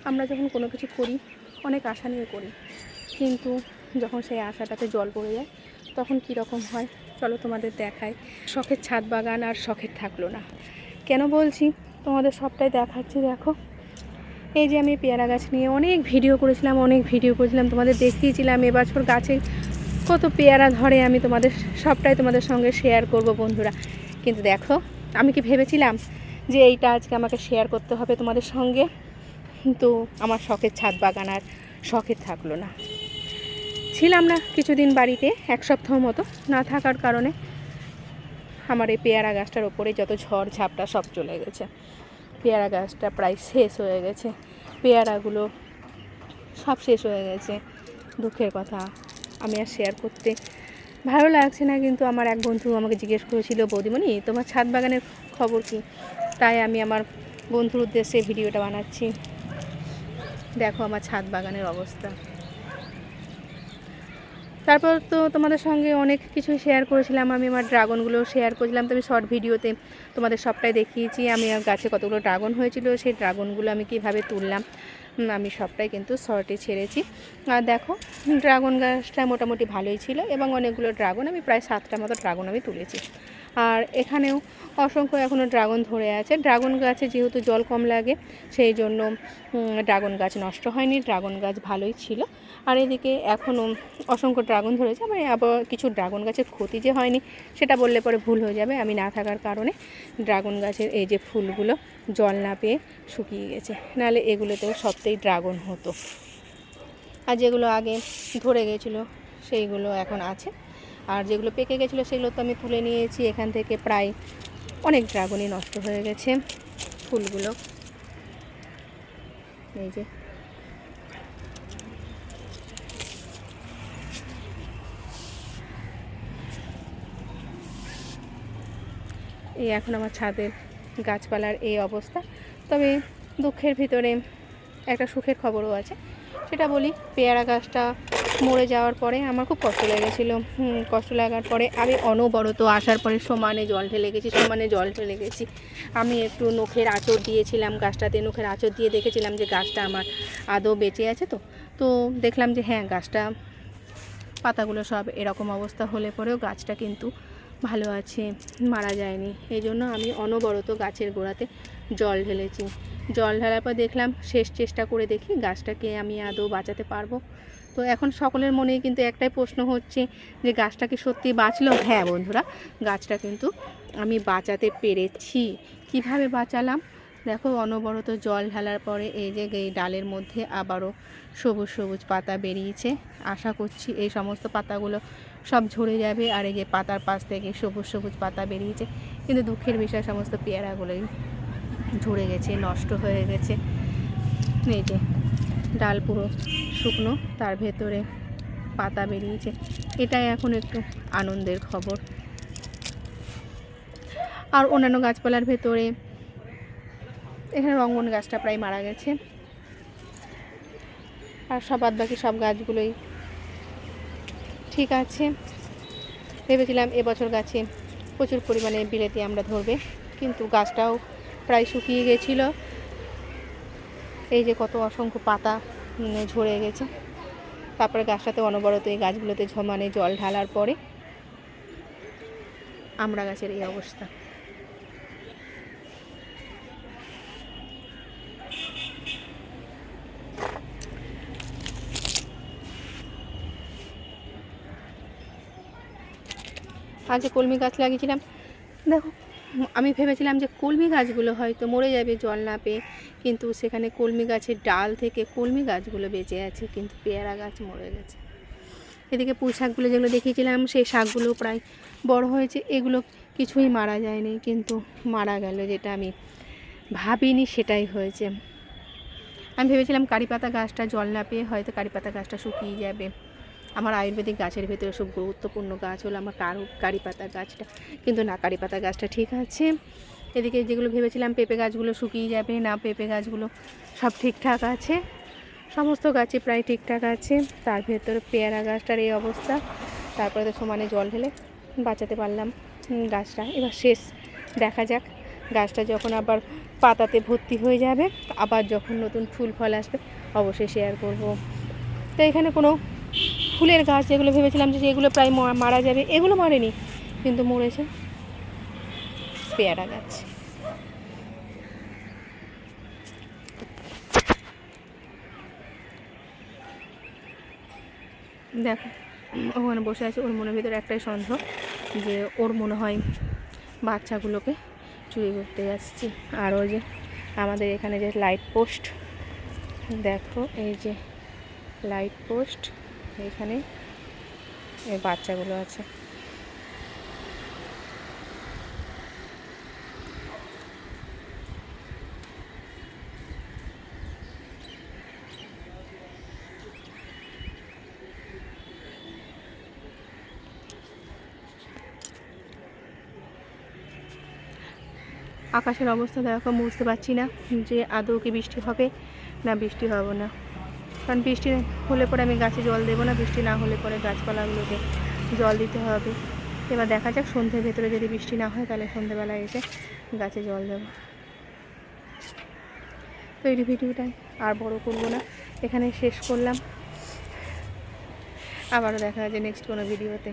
আমরা যখন কোনো কিছু করি অনেক আশা নিয়ে করি, কিন্তু যখন সেই আশাটাতে জল পড়ে যায় তখন কী রকম হয় চলো তোমাদের দেখায়। শখের ছাদ বাগান আর শখের থাকলো না। কেন বলছি তোমাদের সবটাই দেখাচ্ছি। দেখো এই যে আমি পেয়ারা গাছ নিয়ে অনেক ভিডিও করেছিলাম, তোমাদের দেখিয়েছিলাম এবছর গাছে কত পেয়ারা ধরে, আমি সবটাই তোমাদের সঙ্গে শেয়ার করব বন্ধুরা। কিন্তু দেখো আমি কি ভেবেছিলাম যে এইটা আজকে আমাকে শেয়ার করতে হবে তোমাদের সঙ্গে, কিন্তু আমার শখের ছাদ বাগান আর শখের থাকলো না। ছিলাম না কিছুদিন বাড়িতে, এক সপ্তাহ মতো না থাকার কারণে আমার এই পেয়ারা গাছটার ওপরে যত ঝড় ঝাপটা সব চলে গেছে। পেয়ারা গাছটা প্রায় শেষ হয়ে গেছে, পেয়ারাগুলো সব শেষ হয়ে গেছে। দুঃখের কথা, আমি আর শেয়ার করতে ভালো লাগছে না। কিন্তু আমার এক বন্ধু আমাকে জিজ্ঞেস করেছিল, বৌদিমণি তোমার ছাদ বাগানের খবর কী? তাই আমি আমার বন্ধুর উদ্দেশ্যে ভিডিওটা বানাচ্ছি। দেখো আমার ছাদ বাগানের অবস্থা। তারপর তো তোমাদের সঙ্গে অনেক কিছু শেয়ার করেছিলাম, আমি আমার ড্রাগনগুলো শেয়ার করেছিলাম। তো আমি শর্ট ভিডিওতে তোমাদের সবটাই দেখিয়েছি। আমি গাছে কতগুলো ড্রাগন হয়েছিল, সেই ড্রাগনগুলো আমি কীভাবে তুললাম আমি সবটাই কিন্তু শর্টে ছেড়েছি। আর দেখো ড্রাগন গাছটা মোটামুটি ভালোই ছিল এবং অনেকগুলো ড্রাগন, আমি প্রায় 7টা মতো ড্রাগন আমি তুলেছি। আর এখানেও অসংখ্য এখনও ড্রাগন ধরে আছে। ড্রাগন গাছে যেহেতু জল কম লাগে সেই জন্য ড্রাগন গাছ নষ্ট হয়নি, ড্রাগন গাছ ভালোই ছিল। আর এদিকে এখনও অসংখ্য ড্রাগন ধরেছে। আমার আবার কিছু ড্রাগন গাছের ক্ষতি যে হয়নি সেটা বললে পরে ভুল হয়ে যাবে। আমি না থাকার কারণে ড্রাগন গাছের এই যে ফুলগুলো জল না পেয়ে শুকিয়ে গেছে, নাহলে এগুলোতেও সবটাই ড্রাগন হতো। আর যেগুলো আগে ধরে গেছিলো সেইগুলো এখন আছে, আর যেগুলো পেকে গেছিলো সেগুলো তো আমি তুলে নিয়েছি। এখান থেকে প্রায় অনেক ড্রাগনই নষ্ট হয়ে গেছে ফুলগুলো। এই যে এই এখন আমার ছাদের গাছপালার এই অবস্থা। তবে দুঃখের ভিতরে একটা সুখের খবরও আছে, সেটা বলি। পেয়ারা গাছটা মরে যাওয়ার পরে আমার খুব কষ্ট লেগেছিলো। কষ্ট লাগার পরে আমি অনবরত আসার পরে সমানে জল ঢেলে গেছি। আমি একটু নখের আঁচড় দিয়েছিলাম গাছটাতে, নখের আঁচড় দিয়ে দেখেছিলাম যে গাছটা আমার আদৌ বেঁচে আছে। তো দেখলাম যে হ্যাঁ, গাছটা পাতাগুলো সব এরকম অবস্থা হলে পরেও গাছটা কিন্তু ভালো আছে, মারা যায়নি। এই জন্য আমি অনবরত গাছের গোড়াতে জল ঢেলেছি। জল ঢালার পর দেখলাম, শেষ চেষ্টা করে দেখি গাছটাকে আমি আদৌ বাঁচাতে পারবো। তো এখন সকলের মনেই কিন্তু একটাই প্রশ্ন হচ্ছে যে গাছটা কি সত্যি বাঁচলো? হ্যাঁ বন্ধুরা, গাছটা কিন্তু আমি বাঁচাতে পেরেছি। কিভাবে বাঁচালাম দেখো, অনবরত জল ঢালার পরে এই যে এই ডালের মধ্যে আবারও সবুজ সবুজ পাতা বেরিয়েছে। আশা করছি এই সমস্ত পাতাগুলো সব ঝরে যাবে। আর এই যে পাতার পাশ থেকে সবুজ সবুজ পাতা বেরিয়েছে, কিন্তু দুঃখের বিষয় সমস্ত পেয়ারাগুলোই ঝরে গেছে, নষ্ট হয়ে গেছে। এই যে ডাল পুরো শুকনো, তার ভেতরে পাতা বেরিয়েছে। এটাই এখন একটু আনন্দের খবর। আর অন্যান্য গাছপালার ভেতরে এখানে রঙ্গন গাছটা প্রায় মারা গেছে, আর বাদবাকি সব গাছগুলোই ঠিক আছে। ভেবেছিলাম এবছর গাছে প্রচুর পরিমাণে বিলেতি আমরা ধরবে, কিন্তু গাছটাও প্রায় শুকিয়ে গেছিল। এই যে কত অসংখ্য পাতা ঝরে গেছে। তারপরে গাছটাতে অনবরত এই গাছগুলোতে জল ঢালার পরে আমড়া গাছের এই অবস্থা। আর যে কলমি গাছ লাগিয়েছিলাম, দেখো আমি ভেবেছিলাম যে কলমি গাছগুলো হয়তো মরে যাবে জল না পেয়ে, কিন্তু সেখানে কলমি গাছের ডাল থেকে কলমি গাছগুলো বেঁচে আছে, কিন্তু পেয়ারা গাছ মরে গেছে। এদিকে পুঁই শাকগুলো যেগুলো দেখিয়েছিলাম সেই শাকগুলো প্রায় বড় হয়েছে, এগুলো কিছুই মারা যায়নি, কিন্তু মারা গেল যেটা আমি ভাবিনি সেটাই হয়েছে। আমি ভেবেছিলাম কারি পাতা গাছটা জল না পেয়ে হয়তো কারি পাতা গাছটা শুকিয়ে যাবে। আমার আয়ুর্বেদিক গাছের ভেতরে সব গুরুত্বপূর্ণ গাছ হলো আমার কারি পাতা গাছটা, কিন্তু না, কারি পাতা গাছটা ঠিক আছে। এদিকে যেগুলো ভেবেছিলাম পেঁপে গাছগুলো শুকিয়ে যাবে, না, পেঁপে গাছগুলো সব ঠিকঠাক আছে, সমস্ত গাছই প্রায় ঠিকঠাক আছে। তার ভেতরে পেয়ারা গাছটার এই অবস্থা। তারপরে তো সমানে জল ঢেলে বাঁচাতে পারলাম গাছটা। এবার শেষ দেখা যাক, গাছটা যখন আবার পাতাতে ভর্তি হয়ে যাবে। আবার যখন নতুন ফুল ফল আসবে অবশ্যই শেয়ার করব। তো এখানে কোনো ফুলের গাছ যেগুলো ভেবেছিলাম যে এগুলো প্রায় মারা যাবে, এগুলো মরেনি, কিন্তু মরেছে পেয়ারা গাছ। দেখো ওখানে বসে আছে, ওর মনের ভিতরে একটাই সন্দেহ যে ওর মনে হয় বাচ্চাগুলোকে চুরি করতে যাচ্ছি। আর ওই যে আমাদের এখানে যে লাইট পোস্ট, দেখো এই যে লাইট পোস্ট, এখানে এই বাচ্চাগুলো আছে। আকাশের অবস্থা দেখো, বুঝতে পারছি না যে আদৌ কি বৃষ্টি হবে না বৃষ্টি হবে না। কারণ বৃষ্টি হলে পরে আমি গাছে জল দেবো না, বৃষ্টি না হলে পরে গাছপালাগুলোকে জল দিতে হবে। এবার দেখা যাক, সন্ধ্যের ভেতরে যদি বৃষ্টি না হয় তাহলে সন্ধ্যেবেলায় এসে গাছে জল দেবো। তো এই ভিডিওটাই আর বড় করবো না, এখানে শেষ করলাম। আবারও দেখা যায় নেক্সট কোনো ভিডিওতে।